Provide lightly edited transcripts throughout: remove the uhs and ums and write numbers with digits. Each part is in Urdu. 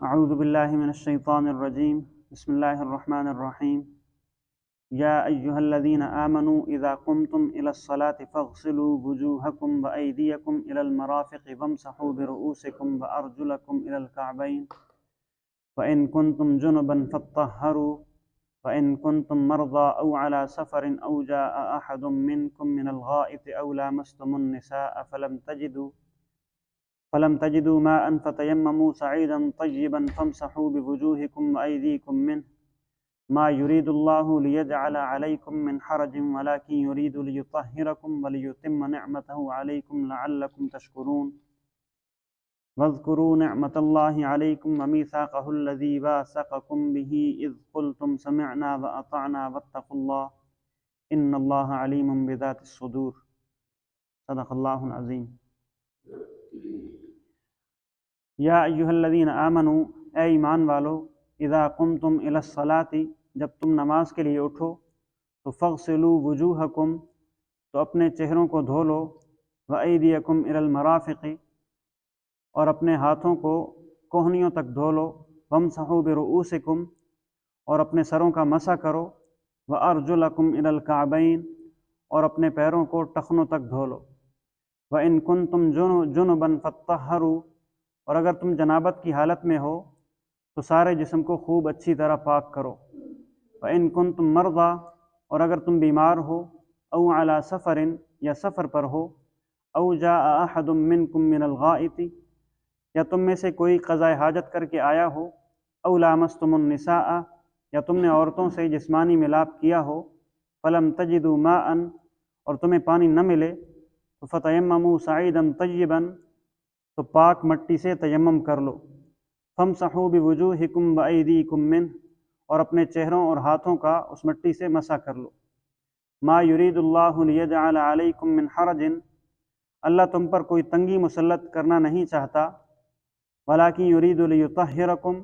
اعوذ باللہ من الشیطان الرجیم بسم اللہ الرحمن الرحیم یا ایہا الذین آمنوا اذا قمتم الى الصلاة فاغسلوا وجوہکم وایدیکم الى المرافق وامسحوا برؤوسکم وارجلکم الى الکعبین وان کنتم جنبا فاطہروا وان کنتم مرضى او على سفر او جاء احد منکم من الغائط او لامستم النساء فلم تجدوا ماء فتيمموا صعيدا طيبا فامسحوا بوجوهكم وأيديكم منه ما يريد الله ليجعل عليكم من حرج ولكن يريد ليطهركم وليتم نعمته عليكم لعلكم تشكرون واذكروا نعمة الله عليكم وميثاقه الذي واثقكم به إذ قلتم سمعنا وأطعنا واتقوا الله إن الله عليم بذات الصدور صدق الله العظيم. یا ایہا الذین آمنوا، اے ایمان والو، اذا قمتم الی الصلاۃ، جب تم نماز کے لیے اٹھو تو فاغسلوا وجوہکم، تو اپنے چہروں کو دھو لو، وایدیکم الی المرافق، اور اپنے ہاتھوں کو کوہنیوں تک دھو لو، وامسحوا برؤوسکم، اور اپنے سروں کا مسح کرو، وارجلکم الی الکعبین، اور اپنے پیروں کو ٹخنوں تک دھو لو، وان کنتم جنبا فاطہروا، اور اگر تم جنابت کی حالت میں ہو تو سارے جسم کو خوب اچھی طرح پاک کرو، وَإِن كُنتُم مَرْضَىٰ، اور اگر تم بیمار ہو، او علی سفر، یا سفر پر ہو، او جاء احد منکم من الغائط، یا تم میں سے کوئی قضاء حاجت کر کے آیا ہو، او لامستم النساء، یا تم نے عورتوں سے جسمانی ملاپ کیا ہو، فلم تجدوا ماء، اور تمہیں پانی نہ ملے، فتیمموا صعیدا طیبا، تو پاک مٹی سے تیمم کر لو، فامسحوا بوجوہکم وایدیکم منہ، اور اپنے چہروں اور ہاتھوں کا اس مٹی سے مسح کر لو. ما یرید اللہ لیجعل علیکم من حرج، اللہ تم پر کوئی تنگی مسلط کرنا نہیں چاہتا، ولکن یرید لیطہرکم،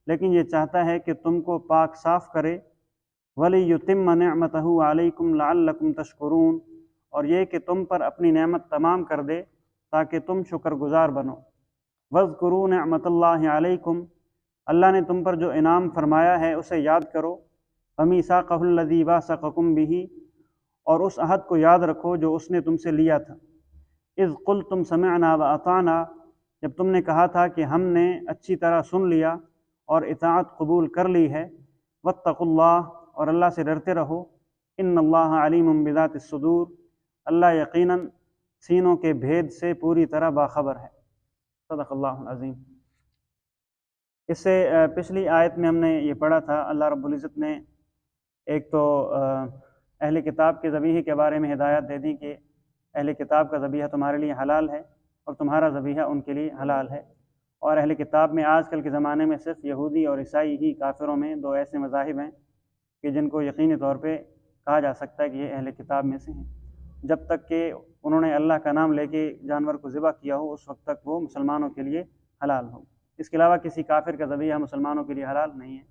لیکن یہ چاہتا ہے کہ تم کو پاک صاف کرے، ولیتم نعمتہ علیکم لعلکم تشکرون، اور یہ کہ تم پر اپنی نعمت تمام کر دے تاکہ تم شکر گزار بنو. وَاذْكُرُوا نِعْمَةَ اللَّهِ عَلَيْكُمْ، اللہ نے تم پر جو انعام فرمایا ہے اسے یاد کرو، وَمِيثَاقَهُ الَّذِي وَاثَقَكُمْ بِهِ، اور اس عہد کو یاد رکھو جو اس نے تم سے لیا تھا. اِذْ قُلْتُمْ سَمِعْنَا وَأَطَعْنَا، جب تم نے کہا تھا کہ ہم نے اچھی طرح سن لیا اور اطاعت قبول کر لی ہے. وَاتَّقُوا اللَّهَ، اور اللہ سے ڈرتے رہو. إِنَّ اللَّهَ عَلِيمٌ بِذَاتِ الصُّدُورِ، اللہ یقیناً سینوں کے بھید سے پوری طرح باخبر ہے. صدق اللہ العظیم. اس سے پچھلی آیت میں ہم نے یہ پڑھا تھا، اللہ رب العزت نے ایک تو اہل کتاب کے ذبیحے کے بارے میں ہدایت دے دی کہ اہل کتاب کا ذبیحہ تمہارے لیے حلال ہے اور تمہارا ذبیحہ ان کے لیے حلال ہے. اور اہل کتاب میں آج کل کے زمانے میں صرف یہودی اور عیسائی ہی کافروں میں دو ایسے مذاہب ہیں کہ جن کو یقینی طور پہ کہا جا سکتا ہے کہ یہ اہل کتاب میں سے ہیں. جب تک کہ انہوں نے اللہ کا نام لے کے جانور کو ذبح کیا ہو اس وقت تک وہ مسلمانوں کے لیے حلال ہو. اس کے علاوہ کسی کافر کا ذبیحہ مسلمانوں کے لیے حلال نہیں ہے.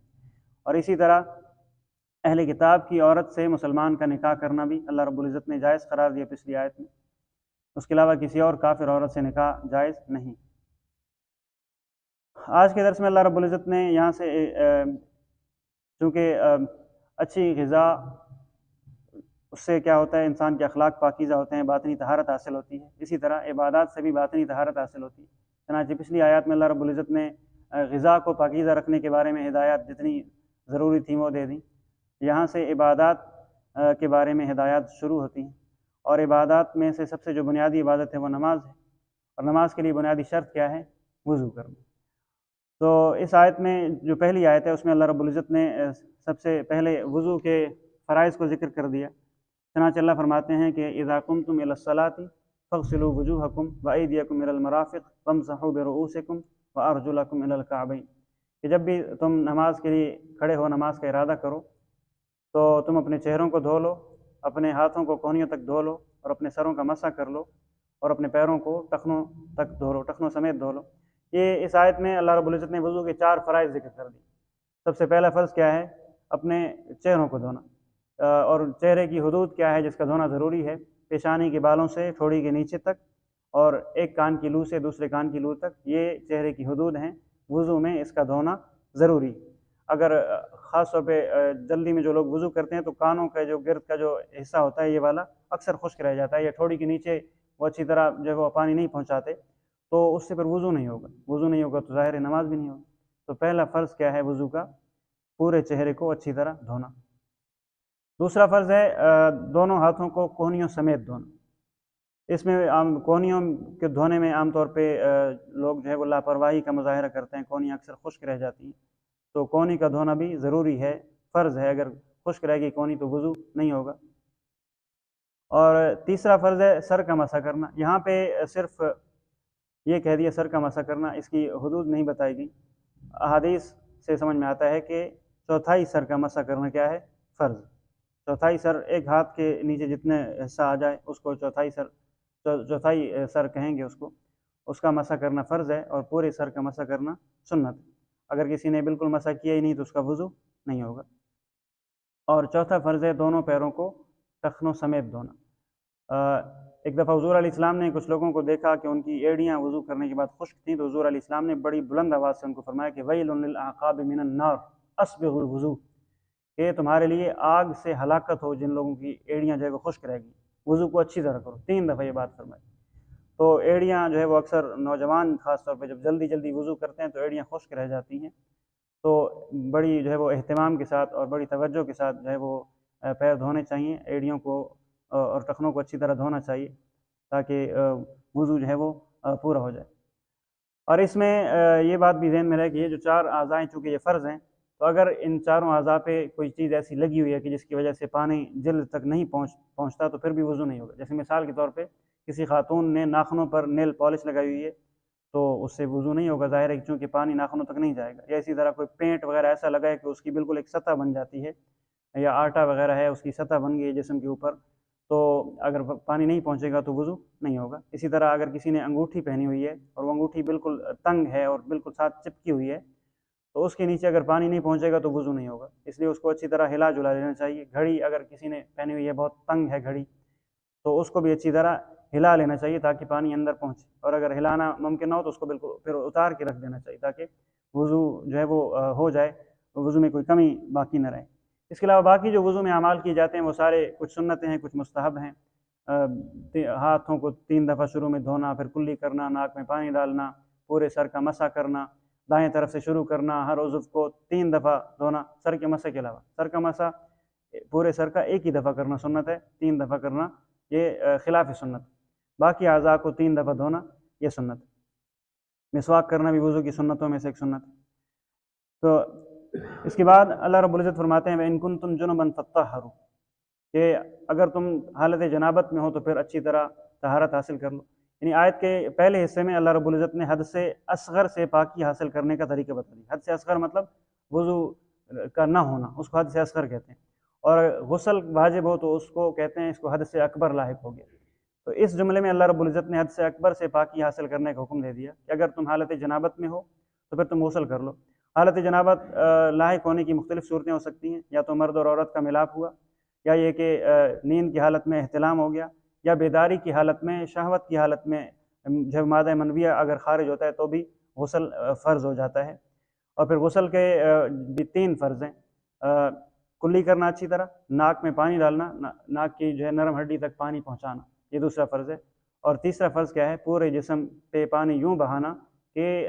اور اسی طرح اہل کتاب کی عورت سے مسلمان کا نکاح کرنا بھی اللہ رب العزت نے جائز قرار دیا پچھلی آیت میں. اس کے علاوہ کسی اور کافر عورت سے نکاح جائز نہیں. آج کے درس میں اللہ رب العزت نے یہاں سے چونکہ اچھی غذا اس سے کیا ہوتا ہے، انسان کے اخلاق پاکیزہ ہوتے ہیں، باطنی طہارت حاصل ہوتی ہے. اسی طرح عبادات سے بھی باطنی طہارت حاصل ہوتی ہے. چنانچہ پچھلی آیات میں اللہ رب العزت نے غذا کو پاکیزہ رکھنے کے بارے میں ہدایات جتنی ضروری تھیں وہ دے دیں. یہاں سے عبادات کے بارے میں ہدایات شروع ہوتی ہیں، اور عبادات میں سے سب سے جو بنیادی عبادت ہے وہ نماز ہے. اور نماز کے لیے بنیادی شرط کیا ہے؟ وضو کرنا. تو اس آیت میں جو پہلی آیت ہے اس میں اللہ رب العزت نے سب سے پہلے وضو کے فرائض کو ذکر کر دیا. چنانچہ اللہ فرماتے ہیں کہ اذا قمتم الی الصلاۃ فاغسلوا وجوہکم وایدیکم الی المرافق وامسحوا برؤوسکم وارجلکم الی الکعبین، کہ جب بھی تم نماز کے لیے کھڑے ہو، نماز کا ارادہ کرو، تو تم اپنے چہروں کو دھو لو، اپنے ہاتھوں کو کوہنیوں تک دھو لو، اور اپنے سروں کا مسح کر لو، اور اپنے پیروں کو ٹخنوں تک دھو لو، ٹخنوں سمیت دھو لو. یہ اس آیت میں اللہ رب العزت نے وضو کے 4 فرائض ذکر کر دی. سب سے پہلا فرض کیا ہے؟ اپنے چہروں کو دھونا. اور چہرے کی حدود کیا ہے جس کا دھونا ضروری ہے؟ پیشانی کے بالوں سے ٹھوڑی کے نیچے تک، اور ایک کان کی لو سے دوسرے کان کی لو تک، یہ چہرے کی حدود ہیں وضو میں اس کا دھونا ضروری۔ اگر خاص طور پہ جلدی میں جو لوگ وضو کرتے ہیں تو کانوں کا جو گرد کا جو حصہ ہوتا ہے یہ والا اکثر خشک رہ جاتا ہے، یا ٹھوڑی کے نیچے وہ اچھی طرح جو ہے وہ پانی نہیں پہنچاتے، تو اس سے پھر وضو نہیں ہوگا، وضو نہیں ہوگا تو ظاہر نماز بھی نہیں ہوگی۔ تو پہلا فرض کیا ہے وضو کا؟ پورے چہرے کو اچھی طرح دھونا۔ دوسرا فرض ہے دونوں ہاتھوں کو کوہنیوں سمیت دھونا۔ اس میں کوہنیوں کے دھونے میں عام طور پہ لوگ جو ہے وہ لاپرواہی کا مظاہرہ کرتے ہیں، کوہنیاں اکثر خشک رہ جاتی ہیں، تو کوہنی کا دھونا بھی ضروری ہے، فرض ہے، اگر خشک رہے گی کوہنی تو وضو نہیں ہوگا۔ اور تیسرا فرض ہے سر کا مسح کرنا۔ یہاں پہ صرف یہ کہہ دیا سر کا مسح کرنا، اس کی حدود نہیں بتائی گئی۔ احادیث سے سمجھ میں آتا ہے کہ چوتھائی سر کا مسح کرنا کیا ہے؟ فرض۔ چوتھائی سر، ایک ہاتھ کے نیچے جتنے حصہ آ جائے اس کو چوتھائی سر کہیں گے اس کا مسح کرنا فرض ہے، اور پورے سر کا مسح کرنا سنت۔ اگر کسی نے بالکل مسح کیا ہی نہیں تو اس کا وضو نہیں ہوگا۔ اور چوتھا فرض ہے دونوں پیروں کو ٹخنوں سمیت دھونا۔ ایک دفعہ حضور علیہ السلام نے کچھ لوگوں کو دیکھا کہ ان کی ایڑیاں وضو کرنے کے بعد خشک تھیں، تو حضور علیہ السلام نے بڑی بلند آواز سے ان کو فرمایا کہ ویل للاعقاب من النار اسبغوا الوضو، کہ تمہارے لیے آگ سے ہلاکت ہو جن لوگوں کی ایڑیاں جو ہے وہ خشک رہ گی، وضو کو اچھی طرح کرو۔ 3 دفعہ یہ بات فرمائی۔ تو ایڑیاں جو ہے وہ اکثر نوجوان خاص طور پہ جب جلدی جلدی وضو کرتے ہیں تو ایڑیاں خشک رہ جاتی ہیں، تو بڑی جو ہے وہ اہتمام کے ساتھ اور بڑی توجہ کے ساتھ جو ہے وہ پیر دھونے چاہیے، ایڑیوں کو اور ٹخنوں کو اچھی طرح دھونا چاہیے تاکہ وضو جو ہے وہ پورا ہو جائے۔ اور اس میں یہ بات بھی ذہن میں رہے کہ یہ جو 4 اعضاء ہیں چونکہ یہ فرض ہیں، تو اگر ان چاروں اعضاء پہ کوئی چیز ایسی لگی ہوئی ہے کہ جس کی وجہ سے پانی جلد تک نہیں پہنچتا تو پھر بھی وضو نہیں ہوگا۔ جیسے مثال کے طور پہ کسی خاتون نے ناخنوں پر نیل پالش لگائی ہوئی ہے تو اس سے وضو نہیں ہوگا، ظاہر ہے کہ چونکہ پانی ناخنوں تک نہیں جائے گا۔ یا اسی طرح کوئی پینٹ وغیرہ ایسا لگا ہے کہ اس کی بالکل ایک سطح بن جاتی ہے، یا آٹا وغیرہ ہے اس کی سطح بن گئی ہے جسم کے اوپر، تو اگر پانی نہیں پہنچے گا تو وضو نہیں ہوگا۔ اسی طرح اگر کسی نے انگوٹھی پہنی ہوئی ہے اور وہ انگوٹھی بالکل تنگ ہے اور بالکل ساتھ چپکی ہوئی ہے تو اس کے نیچے اگر پانی نہیں پہنچے گا تو وضو نہیں ہوگا، اس لیے اس کو اچھی طرح ہلا جلا لینا چاہیے۔ گھڑی اگر کسی نے پہنی ہوئی ہے، بہت تنگ ہے گھڑی، تو اس کو بھی اچھی طرح ہلا لینا چاہیے تاکہ پانی اندر پہنچے، اور اگر ہلانا ممکن نہ ہو تو اس کو بالکل پھر اتار کے رکھ دینا چاہیے تاکہ وضو جو ہے وہ ہو جائے، وضو میں کوئی کمی باقی نہ رہے۔ اس کے علاوہ باقی جو وضو میں اعمال کیے جاتے ہیں وہ سارے کچھ سنتیں ہیں، کچھ مستحب ہیں۔ ہاتھوں کو 3 دفعہ شروع میں دھونا، پھر کلی کرنا، ناک میں پانی ڈالنا، پورے سر کا مسح کرنا، دائیں طرف سے شروع کرنا، ہر عضو کو 3 دفعہ دھونا۔ سر کے مسح کے علاوہ سر کا مسح پورے سر کا ایک ہی دفعہ کرنا سنت ہے، 3 دفعہ کرنا یہ خلاف سنت۔ باقی اعضاء کو 3 دفعہ دھونا یہ سنت۔ مسواک کرنا بھی وضو کی سنتوں میں سے ایک سنت ہے۔ تو اس کے بعد اللہ رب العزت فرماتے ہیں وَإِن كُنتُمْ جُنُبًا فَطَّهِّرُوا، کہ اگر تم حالت جنابت میں ہو تو پھر اچھی طرح طہارت حاصل کر لو۔ یعنی آیت کے پہلے حصے میں اللہ رب العزت نے حد سے اصغر سے پاکی حاصل کرنے کا طریقہ بتا دیا۔ حد سے اصغر مطلب وضو کا نہ ہونا، اس کو حد سے اصغر کہتے ہیں، اور غسل واجب ہو تو اس کو کہتے ہیں، اس کو حد سے اکبر لاحق ہو گیا۔ تو اس جملے میں اللہ رب العزت نے حد سے اکبر سے پاکی حاصل کرنے کا حکم دے دیا کہ اگر تم حالت جنابت میں ہو تو پھر تم غسل کر لو۔ حالت جنابت لاحق ہونے کی مختلف صورتیں ہو سکتی ہیں، یا تو مرد اور عورت کا ملاپ ہوا، یا یہ کہ نیند کی حالت میں احتلام ہو گیا، یا بیداری کی حالت میں، شہوت کی حالت میں جب مادہ منویہ اگر خارج ہوتا ہے تو بھی غسل فرض ہو جاتا ہے۔ اور پھر غسل کے بھی 3 فرض ہیں، کلی کرنا اچھی طرح، ناک میں پانی ڈالنا، ناک کی جو ہے نرم ہڈی تک پانی پہنچانا، یہ دوسرا فرض ہے۔ اور تیسرا فرض کیا ہے؟ پورے جسم پہ پانی یوں بہانا کہ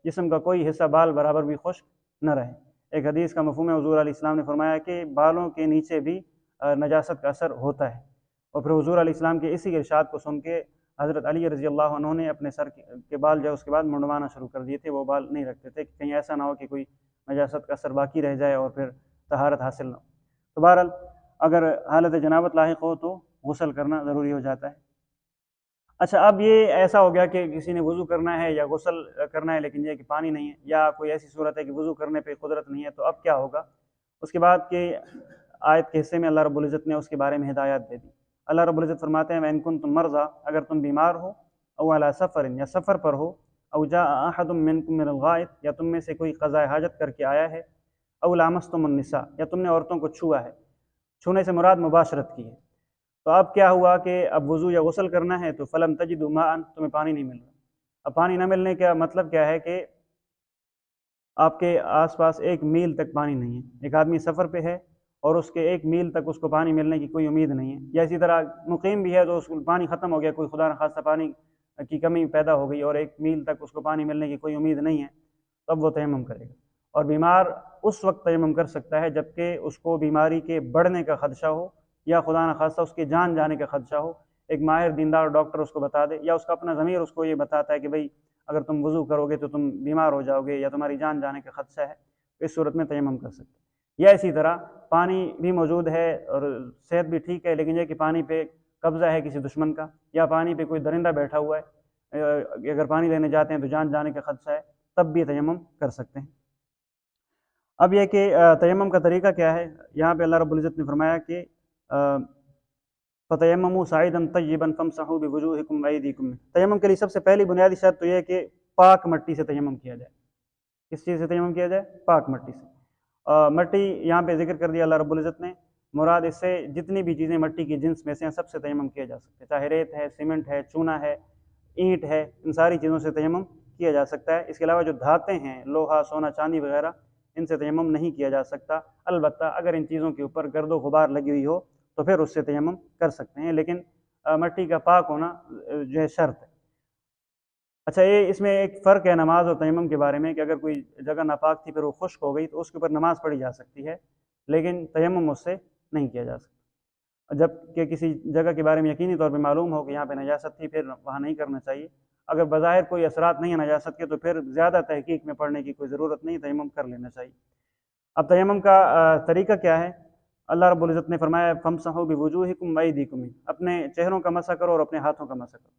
جسم کا کوئی حصہ بال برابر بھی خشک نہ رہے۔ ایک حدیث کا مفہوم ہے، حضور علیہ السلام نے فرمایا کہ بالوں کے نیچے بھی نجاست کا اثر ہوتا ہے، اور پھر حضور علیہ السلام کے اسی ارشاد کو سن کے حضرت علی رضی اللہ عنہ نے اپنے سر کے بال جو اس کے بعد منڈوانا شروع کر دیے تھے، وہ بال نہیں رکھتے تھے کہ کہیں ایسا نہ ہو کہ کوئی نجاست کا اثر باقی رہ جائے اور پھر طہارت حاصل نہ ہو۔ تو بہرحال اگر حالت جنابت لاحق ہو تو غسل کرنا ضروری ہو جاتا ہے۔ اچھا، اب یہ ایسا ہو گیا کہ کسی نے وضو کرنا ہے یا غسل کرنا ہے لیکن یہ کہ پانی نہیں ہے، یا کوئی ایسی صورت ہے کہ وضو کرنے پہ قدرت نہیں ہے، تو اب کیا ہوگا؟ اس کے بعد کہ آیت کے حصے میں اللہ رب العزت نے اس کے بارے میں ہدایات دے دی۔ اللہ رب العزت فرماتے ہیں وَإِن كُنتُم مَرْضَىٰ، اگر تم بیمار ہو، او عَلَىٰ سَفَرٍ، یا سفر پر ہو، او جَاءَ أَحَدٌ مِّنكُم مِّنَ الْغَائِطِ، یا تم میں سے کوئی قضاء حاجت کر کے آیا ہے، او لامستم النساء، یا تم نے عورتوں کو چھوا ہے۔ چھونے سے مراد مباشرت کی ہے۔ تو اب کیا ہوا کہ اب وضو یا غسل کرنا ہے تو فلم تجدوا ماء، تمہیں پانی نہیں مل رہا۔ اب پانی نہ ملنے کا مطلب کیا ہے کہ آپ کے آس پاس 1 میل تک پانی نہیں ہے، ایک آدمی سفر پہ ہے اور اس کے 1 میل تک اس کو پانی ملنے کی کوئی امید نہیں ہے، یا اسی طرح مقیم بھی ہے تو اس کو پانی ختم ہو گیا، کوئی خدا نخواستہ پانی کی کمی پیدا ہو گئی اور 1 میل تک اس کو پانی ملنے کی کوئی امید نہیں ہے، تب وہ تیمم کرے گا۔ اور بیمار اس وقت تیمم کر سکتا ہے جبکہ اس کو بیماری کے بڑھنے کا خدشہ ہو یا خدا نخواستہ اس کے جان جانے کا خدشہ ہو، ایک ماہر دیندار ڈاکٹر اس کو بتا دے، یا اس کا اپنا ضمیر اس کو یہ بتاتا ہے کہ بھئی اگر تم وضو کرو گے تو تم بیمار ہو جاؤ گے یا تمہاری جان جانے کا خدشہ ہے، اس صورت میں تیمم کر سکتے ہیں۔ یا اسی طرح پانی بھی موجود ہے اور صحت بھی ٹھیک ہے، لیکن یہ کہ پانی پہ قبضہ ہے کسی دشمن کا، یا پانی پہ کوئی درندہ بیٹھا ہوا ہے، اگر پانی لینے جاتے ہیں تو جان جانے کا خدشہ ہے، تب بھی تیمم کر سکتے ہیں۔ اب یہ کہ تیمم کا طریقہ کیا ہے، یہاں پہ اللہ رب العزت نے فرمایا کہ فَتَيَمَّمُوا صَعِيدًا طَيِّبًا فَامْسَحُوا بِوُجُوهِكُمْ وَأَيْدِيكُمْ۔ تیمم کے لیے سب سے پہلی بنیادی شرط تو یہ ہے کہ پاک مٹی سے تیمم کیا جائے۔ کس چیز سے تیمم کیا جائے؟ پاک مٹی سے۔ مٹی یہاں پہ ذکر کر دیا اللہ رب العزت نے، مراد اس سے جتنی بھی چیزیں مٹی کی جنس میں سے ہیں سب سے تیمم کیا جا سکتا ہے، چاہے ریت ہے، سیمنٹ ہے، چونا ہے، اینٹ ہے، ان ساری چیزوں سے تیمم کیا جا سکتا ہے۔ اس کے علاوہ جو دھاتیں ہیں، لوہا، سونا، چاندی وغیرہ، ان سے تیمم نہیں کیا جا سکتا، البتہ اگر ان چیزوں کے اوپر گرد و غبار لگی ہوئی ہو تو پھر اس سے تیمم کر سکتے ہیں، لیکن مٹی کا پاک ہونا جو ہے شرط ہے۔ اچھا، یہ اس میں ایک فرق ہے نماز اور تیمم کے بارے میں کہ اگر کوئی جگہ ناپاک تھی پھر وہ خشک ہو گئی تو اس کے اوپر نماز پڑھی جا سکتی ہے، لیکن تیمم اس سے نہیں کیا جا سکتا۔ جب کہ کسی جگہ کے بارے میں یقینی طور پہ معلوم ہو کہ یہاں پہ نجاست تھی، پھر وہاں نہیں کرنا چاہیے۔ اگر بظاہر کوئی اثرات نہیں ہیں نجاست کے تو پھر زیادہ تحقیق میں پڑھنے کی کوئی ضرورت نہیں، تیمم کر لینا چاہیے۔ اب تیمم کا طریقہ کیا ہے؟ اللہ رب العزت نے فرمایا فَامْسَحُوا بِوُجُوهِكُمْ وَأَيْدِيكُمْ، اپنے چہروں کا مسح کرو اور اپنے ہاتھوں کا مسح کرو۔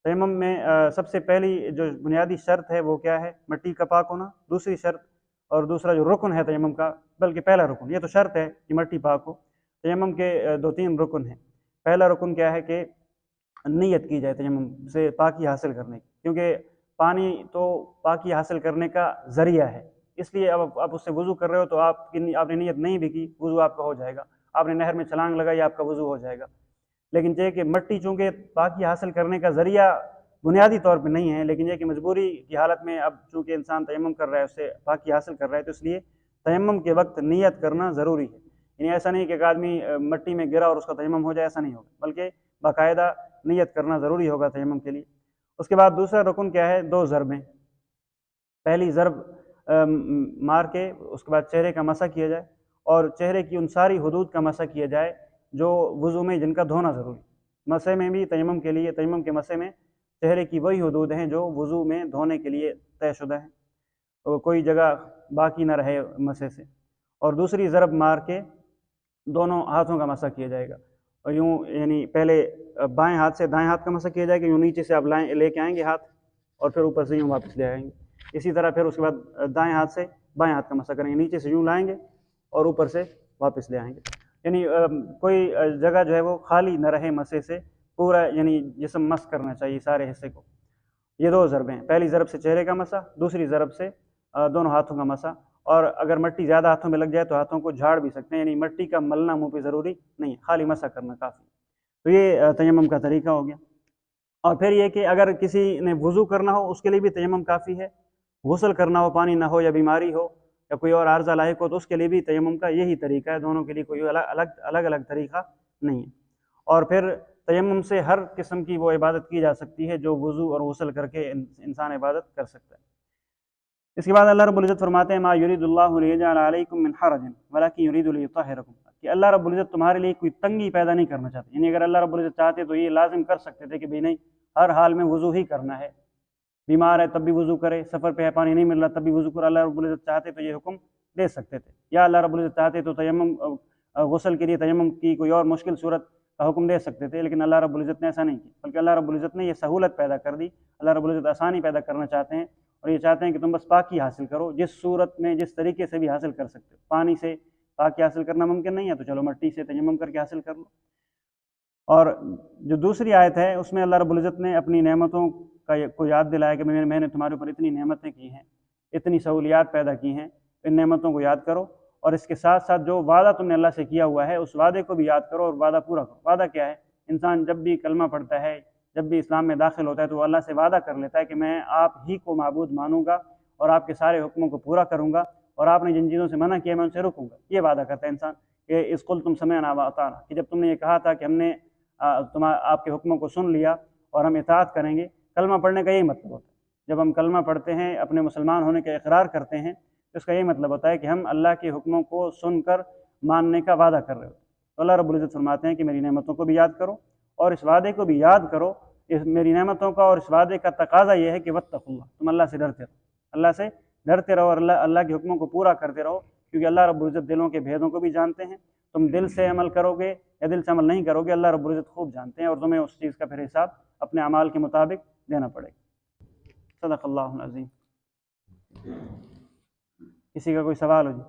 تیمم میں سب سے پہلی جو بنیادی شرط ہے وہ کیا ہے؟ مٹی کا پاک ہونا۔ دوسری شرط اور دوسرا جو رکن ہے تیمم کا، بلکہ پہلا رکن، یہ تو شرط ہے کہ مٹی پاک ہو، تیمم کے 2-3 رکن ہیں۔ پہلا رکن کیا ہے کہ نیت کی جائے تیمم سے پاکی حاصل کرنے کی، کیونکہ پانی تو پاکی حاصل کرنے کا ذریعہ ہے، اس لیے اب آپ اس سے وضو کر رہے ہو تو آپ نے نیت نہیں بھی کی، وضو آپ کا ہو جائے گا۔ آپ نے نہر میں چھلانگ لگائی، آپ کا وضو ہو جائے گا۔ لیکن یہ کہ مٹی چونکہ پاکی حاصل کرنے کا ذریعہ بنیادی طور پہ نہیں ہے، لیکن یہ کہ مجبوری کی حالت میں اب چونکہ انسان تیمم کر رہا ہے، اس سے پاکی حاصل کر رہا ہے، تو اس لیے تیمم کے وقت نیت کرنا ضروری ہے۔ یعنی ایسا نہیں کہ ایک آدمی مٹی میں گرا اور اس کا تیمم ہو جائے، ایسا نہیں ہوگا، بلکہ باقاعدہ نیت کرنا ضروری ہوگا تیمم کے لیے۔ اس کے بعد دوسرا رکن کیا ہے؟ 2 ضربیں۔ پہلی ضرب مار کے اس کے بعد چہرے کا مسح کیا جائے اور چہرے کی ان ساری حدود کا مسح کیا جائے جو وضو میں جن کا دھونا ضروری۔ مسح میں بھی تیمم کے لیے، تیمم کے مسح میں چہرے کی وہی حدود ہیں جو وضو میں دھونے کے لیے طے شدہ ہیں، اور کوئی جگہ باقی نہ رہے مسح سے۔ اور دوسری ضرب مار کے دونوں ہاتھوں کا مسح کیا جائے گا، اور یوں یعنی پہلے بائیں ہاتھ سے دائیں ہاتھ کا مسح کیا جائے گا، یوں نیچے سے آپ لے کے آئیں گے ہاتھ اور پھر اوپر سے یوں واپس لے آئیں گے۔ اسی طرح پھر اس کے بعد دائیں ہاتھ سے بائیں ہاتھ کا مسح کریں گے، نیچے سے یوں لائیں گے اور اوپر سے واپس لے آئیں گے، یعنی کوئی جگہ جو ہے وہ خالی نہ رہے مسح سے، پورا یعنی جسم مس کرنا چاہیے سارے حصے کو۔ یہ 2 ضربیں ہیں، پہلی ضرب سے چہرے کا مسح، دوسری ضرب سے دونوں ہاتھوں کا مسح۔ اور اگر مٹی زیادہ ہاتھوں میں لگ جائے تو ہاتھوں کو جھاڑ بھی سکتے ہیں، یعنی مٹی کا ملنا منہ پہ ضروری نہیں ہے، خالی مسح کرنا کافی۔ تو یہ تیمم کا طریقہ ہو گیا۔ اور پھر یہ کہ اگر کسی نے وضو کرنا ہو اس کے لیے بھی تیمم کافی ہے، غسل کرنا ہو، پانی نہ ہو یا بیماری ہو یا کوئی اور عارضہ لاحق ہو تو اس کے لیے بھی تیمم کا یہی طریقہ ہے، دونوں کے لیے کوئی الگ الگ طریقہ نہیں ہے۔ اور پھر تیمم سے ہر قسم کی وہ عبادت کی جا سکتی ہے جو وضو اور غسل کر کے انسان عبادت کر سکتا ہے۔ اس کے بعد اللہ رب العزت فرماتے ہیں ما یرید اللہ لیجعل علیکم من حرج ولکن یرید لیطہرکم، کہ اللہ رب العزت تمہارے لیے کوئی تنگی پیدا نہیں کرنا چاہتے، یعنی اگر اللہ رب العزت چاہتے تو یہ لازم کر سکتے تھے کہ بھئی نہیں، ہر حال میں وضو ہی کرنا ہے، بیمار ہے تب بھی وضو کرے، سفر پہ ہے پانی نہیں مل رہا تب بھی وضو کرے۔ اللہ رب العزت چاہتے تو یہ حکم دے سکتے تھے، یا اللہ رب العزت چاہتے تو تیمم غسل کے لیے تیمم کی کوئی اور مشکل صورت کا حکم دے سکتے تھے، لیکن اللہ رب العزت نے ایسا نہیں کیا، بلکہ اللہ رب العزت نے یہ سہولت پیدا کر دی۔ اللہ رب العزت آسانی پیدا کرنا چاہتے ہیں اور یہ چاہتے ہیں کہ تم بس پاکی حاصل کرو، جس صورت میں جس طریقے سے بھی حاصل کر سکتے ہو۔ پانی سے پاکی حاصل کرنا ممکن نہیں ہے تو چلو مٹی سے تیمم کر کے حاصل کر لو۔ اور جو دوسری آیت ہے اس میں اللہ رب العزت نے اپنی نعمتوں کو یاد دلایا کہ میں نے تمہارے اوپر اتنی نعمتیں کی ہیں، اتنی سہولیات پیدا کی ہیں، ان نعمتوں کو یاد کرو، اور اس کے ساتھ ساتھ جو وعدہ تم نے اللہ سے کیا ہوا ہے اس وعدے کو بھی یاد کرو اور وعدہ پورا کرو۔ وعدہ کیا ہے؟ انسان جب بھی کلمہ پڑھتا ہے، جب بھی اسلام میں داخل ہوتا ہے تو وہ اللہ سے وعدہ کر لیتا ہے کہ میں آپ ہی کو معبود مانوں گا اور آپ کے سارے حکموں کو پورا کروں گا، اور آپ نے جن چیزوں سے منع کیا میں ان سے رکوں گا۔ یہ وعدہ کرتا ہے انسان کہ اس قل تم سمعنا واطعنا، کہ جب تم نے یہ کہا تھا کہ ہم نے آپ کے حکموں کو سن لیا اور ہم اطاعت کریں گے۔ کلمہ پڑھنے کا یہی مطلب ہوتا ہے، جب ہم کلمہ پڑھتے ہیں اپنے مسلمان ہونے کا اقرار کرتے ہیں تو اس کا یہی مطلب ہوتا ہے کہ ہم اللہ کے حکموں کو سن کر ماننے کا وعدہ کر رہے ہوتے ہیں۔ تو اللہ رب العزت فرماتے ہیں کہ میری نعمتوں کو بھی یاد کرو اور اس وعدے کو بھی یاد کرو۔ میری نعمتوں کا اور اس وعدے کا تقاضا یہ ہے کہ واتقوا اللہ، تم اللہ سے ڈرتے رہو، اللہ سے ڈرتے رہو اور اللہ کے حکموں کو پورا کرتے رہو، کیونکہ اللہ رب العزت دلوں کے بھیدوں کو بھی جانتے ہیں۔ تم دل سے عمل کرو گے یا دل سے عمل نہیں کرو گے، اللہ رب العزت خوب جانتے ہیں، اور تمہیں اس چیز کا پھر حساب اپنے اعمال کے مطابق دینا پڑے گا۔ صدق اللہ العظیم۔ کسی کا کوئی سوال ہو جی؟